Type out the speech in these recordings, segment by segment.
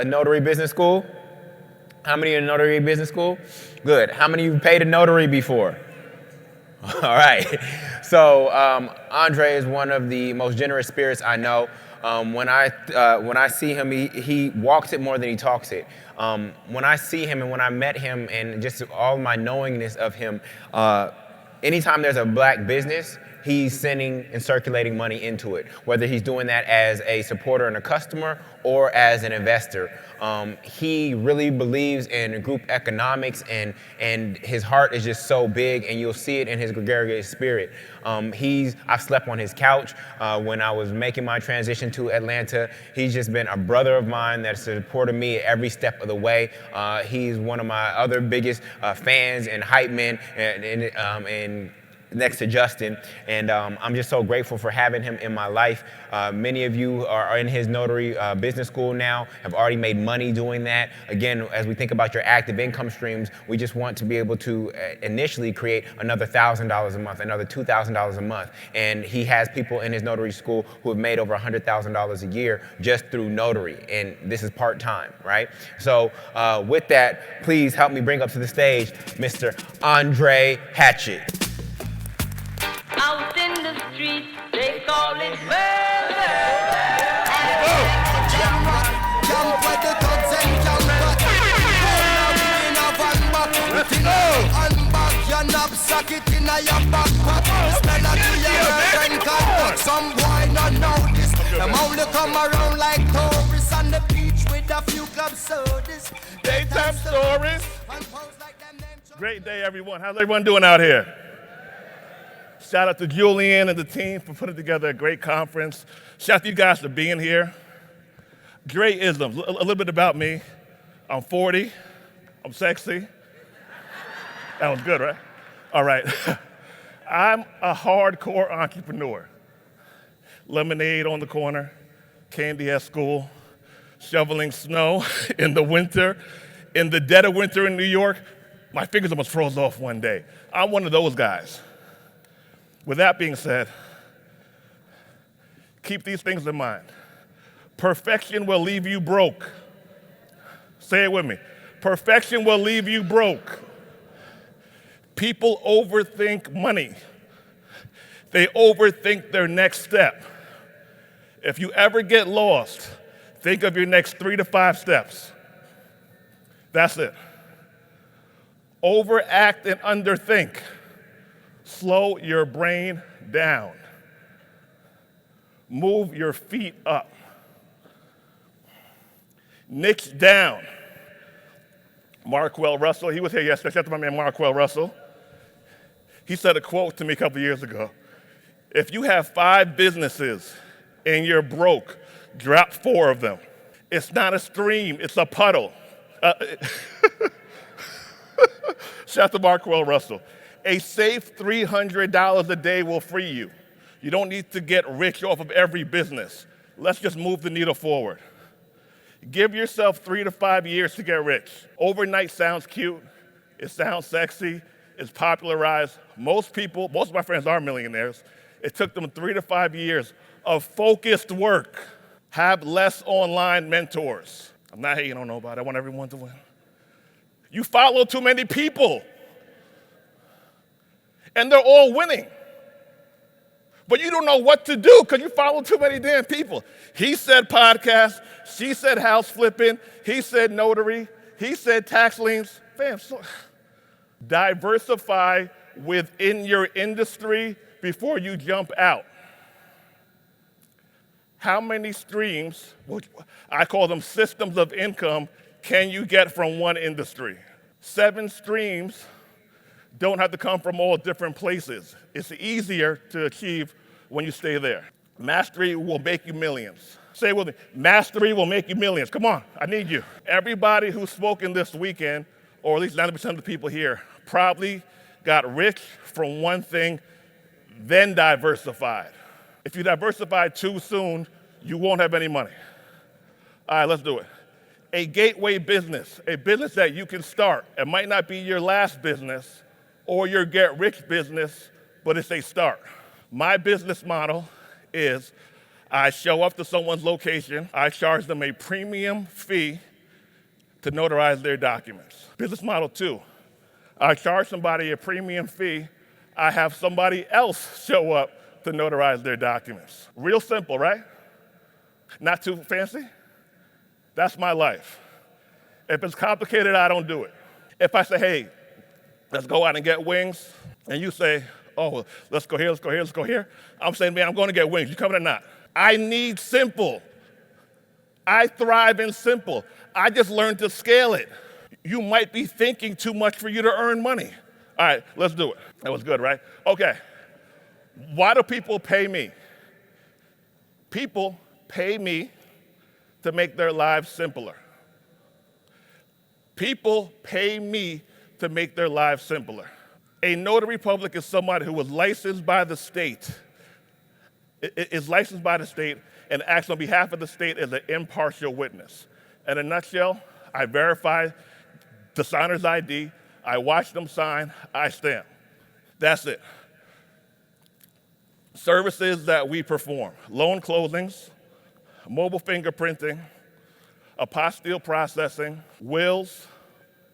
a notary business school? How many in a notary business school? Good. How many of you paid a notary before? All right. So Andre is one of the most generous spirits I know. When I see him, he walks it more than he talks it. When I see him and when I met him and just all my knowingness of him, anytime there's a black business, he's sending and circulating money into it, whether he's doing that as a supporter and a customer or as an investor. He really believes in group economics, and his heart is just so big, and you'll see it in his gregarious spirit. I've slept on his couch when I was making my transition to Atlanta. He's just been a brother of mine that supported me every step of the way. He's one of my other biggest fans and hype men, and next to Justin, and I'm just so grateful for having him in my life. Many of you are in his notary business school now, have already made money doing that. Again, as we think about your active income streams, we just want to be able to initially create another $1,000 a month, another $2,000 a month. And he has people in his notary school who have made over $100,000 a year just through notary, and this is part-time, right? So with that, please help me bring up to the stage Mr. Andre Hatchett. Out in the street, they call it murder. Jump with the thugs and jump back. In a van back, unback your knapsack, it in a your backpack. Spell a to your girlfriend, can't some boy not know this. Them only come around like tourists on the beach with a few club sodas. Daytime stories. Great day, everyone. How's everyone doing out here? Shout out to Julian and the team for putting together a great conference. Shout out to you guys for being here. Great isms. A little bit about me. I'm 40. I'm sexy. That was good, right? All right. I'm a hardcore entrepreneur. Lemonade on the corner, candy at school, shoveling snow in the winter. In the dead of winter in New York, my fingers almost froze off one day. I'm one of those guys. With that being said, keep these things in mind. Perfection will leave you broke. Say it with me. Perfection will leave you broke. People overthink money. They overthink their next step. If you ever get lost, think of your next 3 to 5 steps. That's it. Overact and underthink. Slow your brain down. Move your feet up. Niche down. Marquell Russell, he was here yesterday. Shout out to my man Marquell Russell. He said a quote to me a couple years ago. If you have 5 businesses and you're broke, drop 4 of them. It's not a stream, it's a puddle. Shout out to Marquell Russell. A safe $300 a day will free you. You don't need to get rich off of every business. Let's just move the needle forward. Give yourself 3 to 5 years to get rich. Overnight sounds cute. It sounds sexy. It's popularized. Most of my friends are millionaires. It took them 3 to 5 years of focused work. Have less online mentors. I'm not hating on nobody. I want everyone to win. You follow too many people. And they're all winning. But you don't know what to do because you follow too many damn people. He said podcast, she said house flipping, he said notary, he said tax liens. Fam, so diversify within your industry before you jump out. How many streams, which I call them systems of income, can you get from one industry? 7 streams don't have to come from all different places. It's easier to achieve when you stay there. Mastery will make you millions. Say it with me. Mastery will make you millions. Come on, I need you. Everybody who's spoken this weekend, or at least 90% of the people here, probably got rich from one thing, then diversified. If you diversify too soon, you won't have any money. All right, let's do it. A gateway business, a business that you can start. It might not be your last business or your get-rich business, but it's a start. My business model is I show up to someone's location, I charge them a premium fee, to notarize their documents. Business model 2, I charge somebody a premium fee. I have somebody else show up to notarize their documents. Real simple, right? Not too fancy? That's my life. If it's complicated, I don't do it. If I say, hey, let's go out and get wings, and you say, oh, let's go here, let's go here, let's go here, I'm saying, man, I'm going to get wings. You coming or not? I need simple. I thrive in simple. I just learned to scale it. You might be thinking too much for you to earn money. All right, let's do it. That was good, right? Okay. Why do people pay me? People pay me to make their lives simpler. People pay me to make their lives simpler. A notary public is somebody who is licensed by the state, is licensed by the state and acts on behalf of the state as an impartial witness. In a nutshell, I verify the signer's ID, I watch them sign, I stamp. That's it. Services that we perform: loan closings, mobile fingerprinting, apostille processing, wills,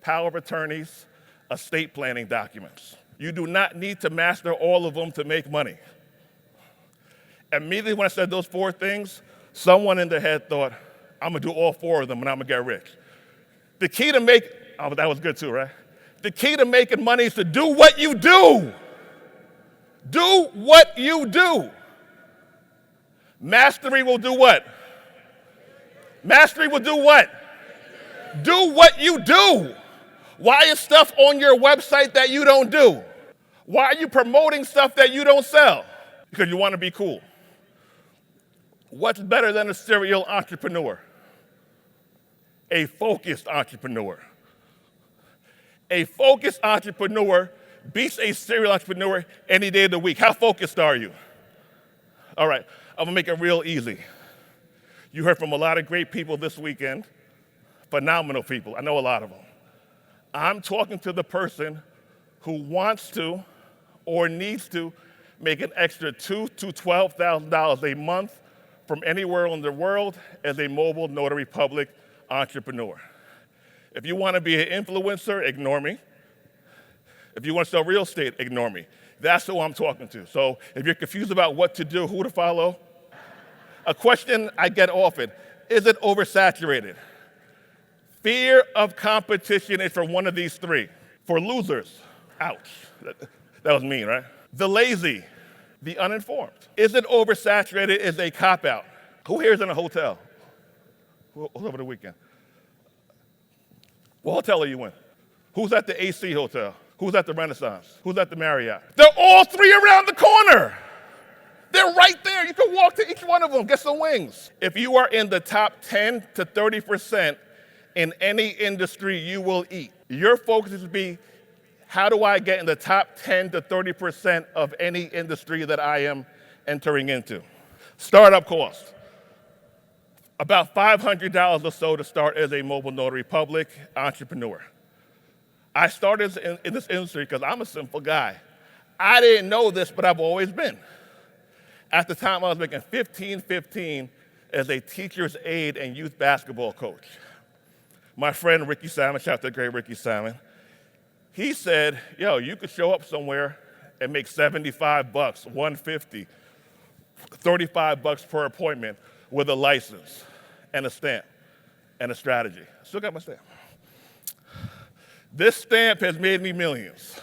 power of attorneys, estate planning documents. You do not need to master all of them to make money. Immediately when I said those 4 things, someone in their head thought, I'm gonna do all 4 of them and I'm gonna get rich. The key to that was good too, right? The key to making money is to do what you do. Do what you do. Mastery will do what? Mastery will do what? Do what you do. Why is stuff on your website that you don't do? Why are you promoting stuff that you don't sell? Because you want to be cool. What's better than a serial entrepreneur? A focused entrepreneur. A focused entrepreneur beats a serial entrepreneur any day of the week. How focused are you? All right, I'm gonna make it real easy. You heard from a lot of great people this weekend, phenomenal people. I know a lot of them. I'm talking to the person who wants to or needs to make an extra $2,000 to $12,000 a month from anywhere in the world as a mobile notary public entrepreneur. If you want to be an influencer, ignore me. If you want to sell real estate, ignore me. That's who I'm talking to. So if you're confused about what to do, who to follow, a question I get often: is it oversaturated? Fear of competition is for one of these 3. For losers, ouch. That was mean, right? The lazy, the uninformed. Is it oversaturated is a cop-out. Who here is in a hotel? Who's over the weekend? What hotel are you in? Who's at the AC hotel? Who's at the Renaissance? Who's at the Marriott? They're all 3 around the corner. They're right there. You can walk to each one of them, get some wings. If you are in the top 10 to 30% in any industry, you will eat. Your focus is to be, how do I get in the top 10 to 30% of any industry that I am entering into? Startup cost: about $500 or so to start as a mobile notary public entrepreneur. I started in this industry because I'm a simple guy. I didn't know this, but I've always been. At the time, I was making $15.15 as a teacher's aide and youth basketball coach. My friend Ricky Salmon, shout out to the great Ricky Salmon, he said, yo, you could show up somewhere and make $75, $150, $35 per appointment with a license and a stamp and a strategy. Still got my stamp. This stamp has made me millions.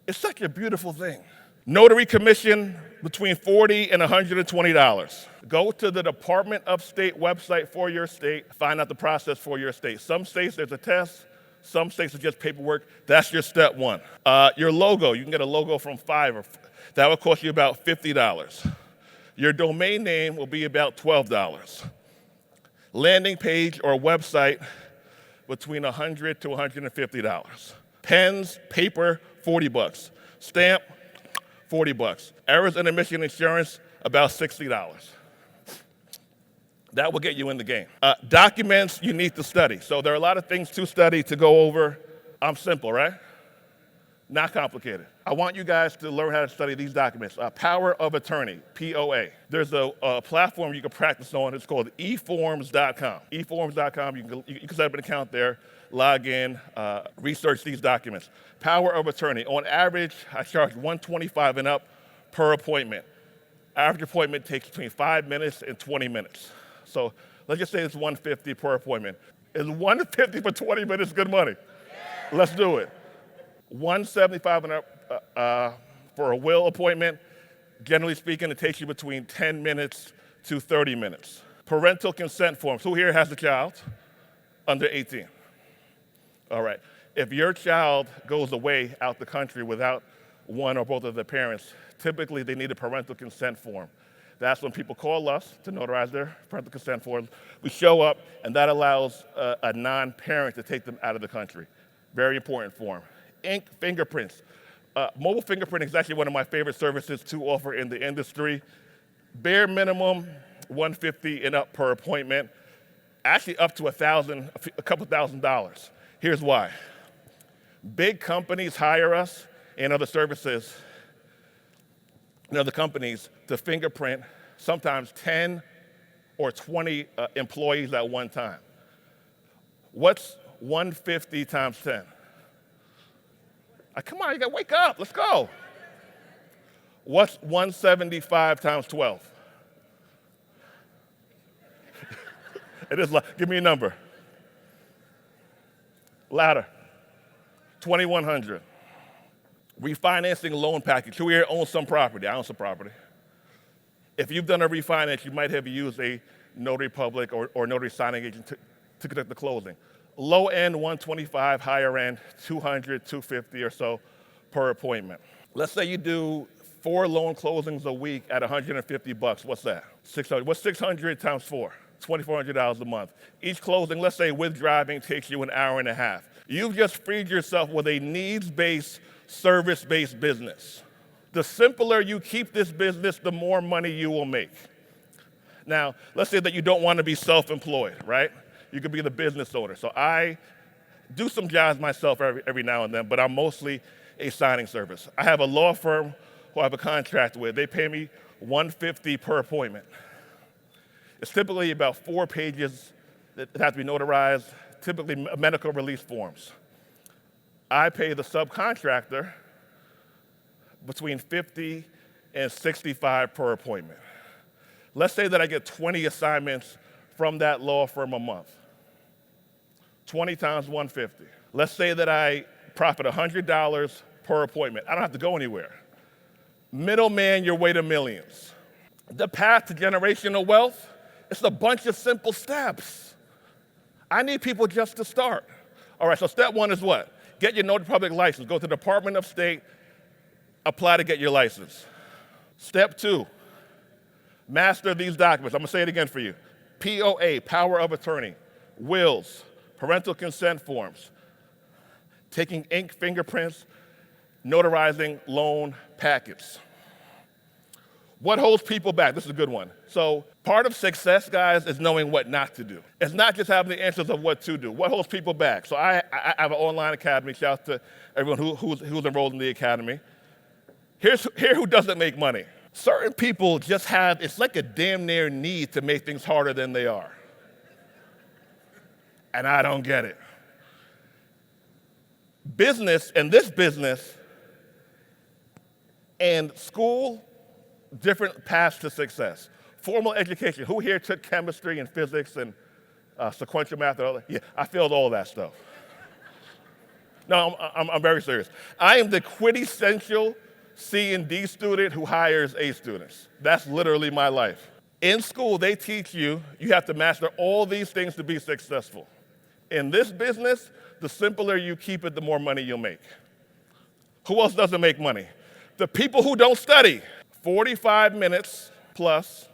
It's such a beautiful thing. Notary commission between $40 and $120. Go to the Department of State website for your state, find out the process for your state. Some states there's a test, some states it's just paperwork. That's your step 1. Your logo, you can get a logo from Fiverr. That will cost you about $50. Your domain name will be about $12. Landing page or website between $100 to $150. Pens, paper, $40. Stamp, $40. Errors and omission insurance, about $60. That will get you in the game. Documents you need to study. So there are a lot of things to study, to go over. I'm simple, right? Not complicated. I want you guys to learn how to study these documents. Power of Attorney, POA. There's a platform you can practice on. It's called eforms.com. Eforms.com, you can set up an account there, log in, research these documents. Power of Attorney. On average, I charge $125 and up per appointment. Average appointment takes between 5 minutes and 20 minutes. So let's just say it's $150 per appointment. Is $150 for 20 minutes good money? Let's do it. $175 and up for a will appointment. Generally speaking, it takes you between 10 minutes to 30 minutes. Parental consent forms. Who here has a child under 18? All right. If your child goes away out the country without one or both of their parents, typically they need a parental consent form. That's when people call us to notarize their parental consent forms. We show up, and that allows a non-parent to take them out of the country. Very important form. Ink fingerprints. Mobile fingerprinting is actually one of my favorite services to offer in the industry. Bare minimum, $150 and up per appointment. Actually up to $1,000, a couple $1,000s. Here's why. Big companies hire us and other services and other companies to fingerprint sometimes 10 or 20 employees at one time. What's 150 times 10? Come on, you gotta wake up, let's go. What's 175 times 12? It is, give me a number. Louder. 2,100. Refinancing loan package. Who here owns some property? I own some property. If you've done a refinance, you might have used a notary public or notary signing agent to conduct the closing. Low end, 125, higher end, 200, 250 or so per appointment. Let's say you do 4 loan closings a week at $150. What's that? 600. What's 600 times 4? $2,400 a month. Each closing, let's say with driving, takes you an hour and a half. You've just freed yourself with a needs-based, service-based business. The simpler you keep this business, the more money you will make. Now, let's say that you don't want to be self-employed, right? You could be the business owner. So I do some jobs myself every now and then, but I'm mostly a signing service. I have a law firm who I have a contract with. They pay me $150 per appointment. It's typically about 4 pages that have to be notarized, typically medical release forms. I pay the subcontractor between $50 and $65 per appointment. Let's say that I get 20 assignments from that law firm a month. 20 times 150. Let's say that I profit $100 per appointment. I don't have to go anywhere. Middleman your way to millions. The path to generational wealth, it's a bunch of simple steps. I need people just to start. All right, so step 1 is what? Get your notary public license. Go to the Department of State, apply to get your license. Step 2, master these documents. I'm gonna say it again for you. POA, power of attorney, wills, parental consent forms, taking ink fingerprints, notarizing loan packets. What holds people back? This is a good one. So part of success, guys, is knowing what not to do. It's not just having the answers of what to do. What holds people back? So I have an online academy. Shout out to everyone who's enrolled in the academy. Here who doesn't make money. Certain people just have, it's like a damn near need to make things harder than they are. And I don't get it. Business, and this business, and school, different paths to success. Formal education. Who here took chemistry and physics and sequential math? Yeah, I failed all that stuff. No, I'm very serious. I am the quintessential C and D student who hires A students. That's literally my life. In school, they teach you have to master all these things to be successful. In this business, the simpler you keep it, the more money you'll make. Who else doesn't make money? The people who don't study. 45 minutes plus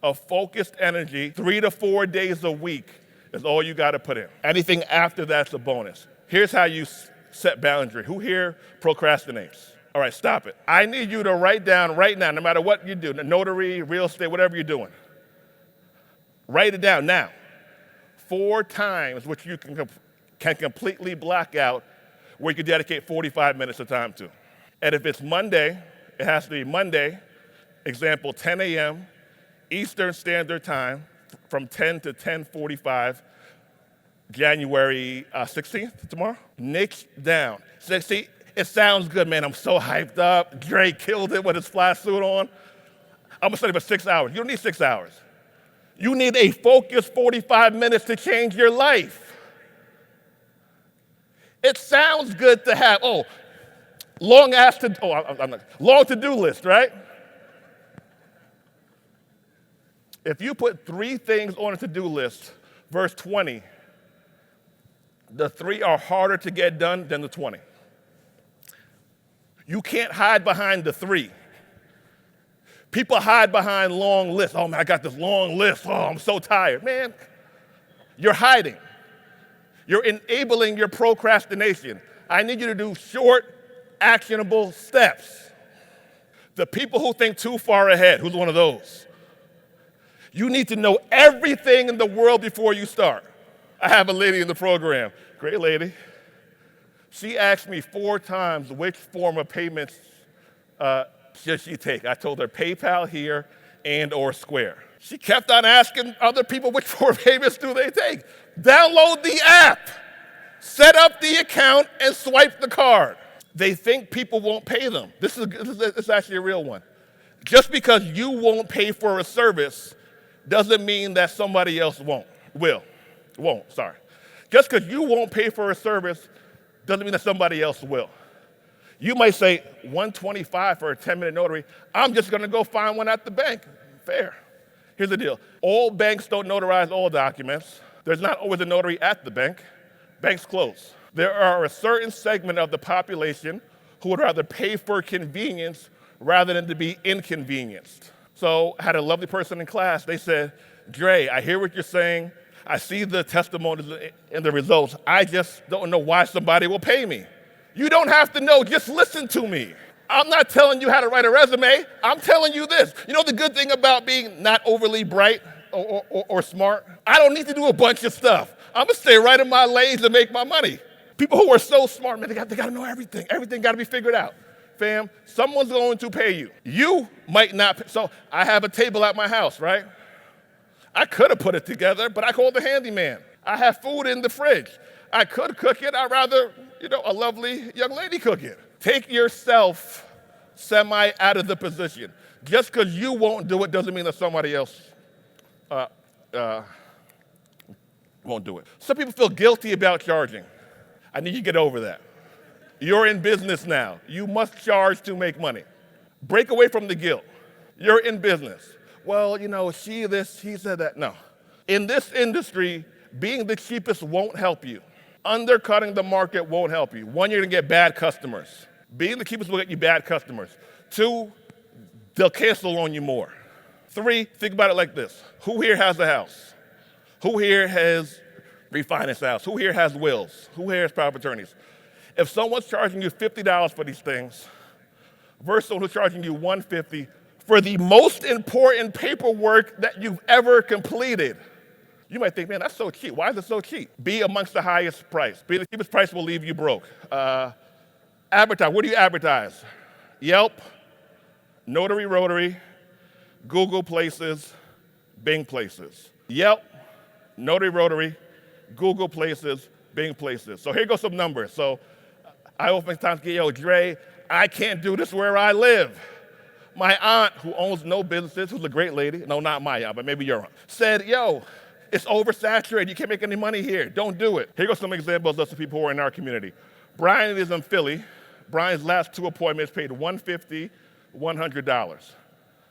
of focused energy, 3 to 4 days a week is all you gotta put in. Anything after that's a bonus. Here's how you set boundary. Who here procrastinates? All right, stop it. I need you to write down right now, no matter what you do, notary, real estate, whatever you're doing. Write it down now. 4 times which you can completely block out where you could dedicate 45 minutes of time to. And if it's Monday, it has to be Monday, example 10 a.m. Eastern Standard Time from 10 to 10:45, January 16th, tomorrow. Niche down. So, see, it sounds good, man. I'm so hyped up. Dre killed it with his fly suit on. I'm gonna study for 6 hours. You don't need 6 hours. You need a focused 45 minutes to change your life. It sounds good to have, long to-do list, right? If you put 3 things on a to-do list, verse 20, the 3 are harder to get done than the 20. You can't hide behind the 3. People hide behind long lists. Oh man, I got this long list. Oh, I'm so tired. Man, you're hiding. You're enabling your procrastination. I need you to do short, actionable steps. The people who think too far ahead, who's one of those? You need to know everything in the world before you start. I have a lady in the program, great lady. She asked me 4 times which form of payments should she take. I told her PayPal here and or Square. She kept on asking other people which form of payments do they take. Download the app, set up the account, and swipe the card. They think people won't pay them. This is actually a real one. Just because you won't pay for a service doesn't mean that somebody else won't. Just because you won't pay for a service doesn't mean that somebody else will. You might say, $125 for a 10-minute notary. I'm just going to go find one at the bank. Fair. Here's the deal. All banks don't notarize all documents. There's not always a notary at the bank. Banks close. There are a certain segment of the population who would rather pay for convenience rather than to be inconvenienced. So I had a lovely person in class. They said, Dre, I hear what you're saying. I see the testimonies and the results. I just don't know why somebody will pay me. You don't have to know. Just listen to me. I'm not telling you how to write a resume. I'm telling you this. You know the good thing about being not overly bright or smart? I don't need to do a bunch of stuff. I'm going to stay right in my lanes and make my money. People who are so smart, man, they got to know everything. Everything got to be figured out. Fam, someone's going to pay you. You might not pay. So I have a table at my house, right? I could have put it together, but I called the handyman. I have food in the fridge. I could cook it. I'd rather, a lovely young lady cook it. Take yourself semi out of the position. Just because you won't do it doesn't mean that somebody else won't do it. Some people feel guilty about charging. I need you to get over that. You're in business now. You must charge to make money. Break away from the guilt. You're in business. Well, she this, he said that. No. In this industry, being the cheapest won't help you. Undercutting the market won't help you. 1, you're going to get bad customers. Being the cheapest will get you bad customers. 2, they'll cancel on you more. 3, think about it like this. Who here has a house? Who here has refinanced a house? Who here has wills? Who here has power of attorneys? If someone's charging you $50 for these things versus someone who's charging you $150 for the most important paperwork that you've ever completed, you might think, man, that's so cheap. Why is it so cheap? Be amongst the highest price. Be the cheapest price will leave you broke. Advertise. Where do you advertise? Yelp, Notary Rotary, Google Places, Bing Places. Yelp, Notary Rotary, Google Places, Bing Places. So here goes some numbers. So I oftentimes get, Dre, I can't do this where I live. My aunt, who owns no businesses, who's a great lady, no, not my aunt, but maybe your aunt, said, it's oversaturated. You can't make any money here. Don't do it. Here goes some examples of some people who are in our community. Brian is in Philly. Brian's last 2 appointments paid $150, $100.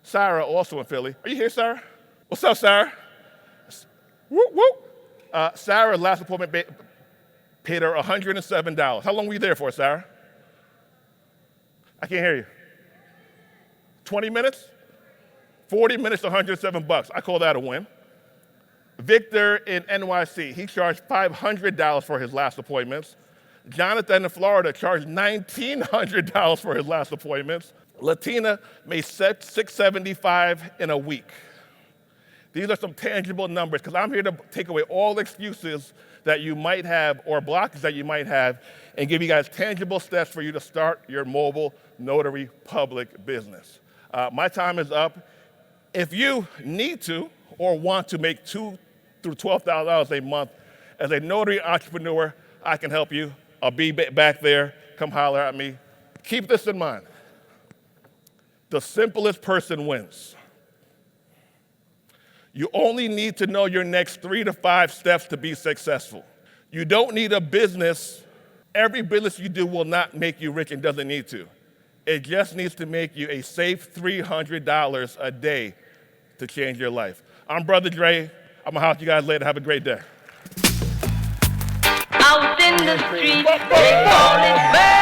Sarah, also in Philly. Are you here, Sarah? What's up, Sarah? Whoop, whoop. Sarah's last appointment paid her $107. How long were you there for, Sarah? I can't hear you. 20 minutes? 40 minutes, $107. I call that a win. Victor in NYC, he charged $500 for his last appointments. Jonathan in Florida charged $1,900 for his last appointments. Latina made $675 in a week. These are some tangible numbers, because I'm here to take away all excuses that you might have or blockers that you might have and give you guys tangible steps for you to start your mobile notary public business. My time is up. If you need to or want to make $2,000 through $12,000 a month as a notary entrepreneur, I can help you. I'll be back there. Come holler at me. Keep this in mind. The simplest person wins. You only need to know your next 3 to 5 steps to be successful. You don't need a business. Every business you do will not make you rich and doesn't need to. It just needs to make you a safe $300 a day to change your life. I'm Brother Dre. I'm gonna holler at you guys later. Have a great day. Out in the street, they call it bad.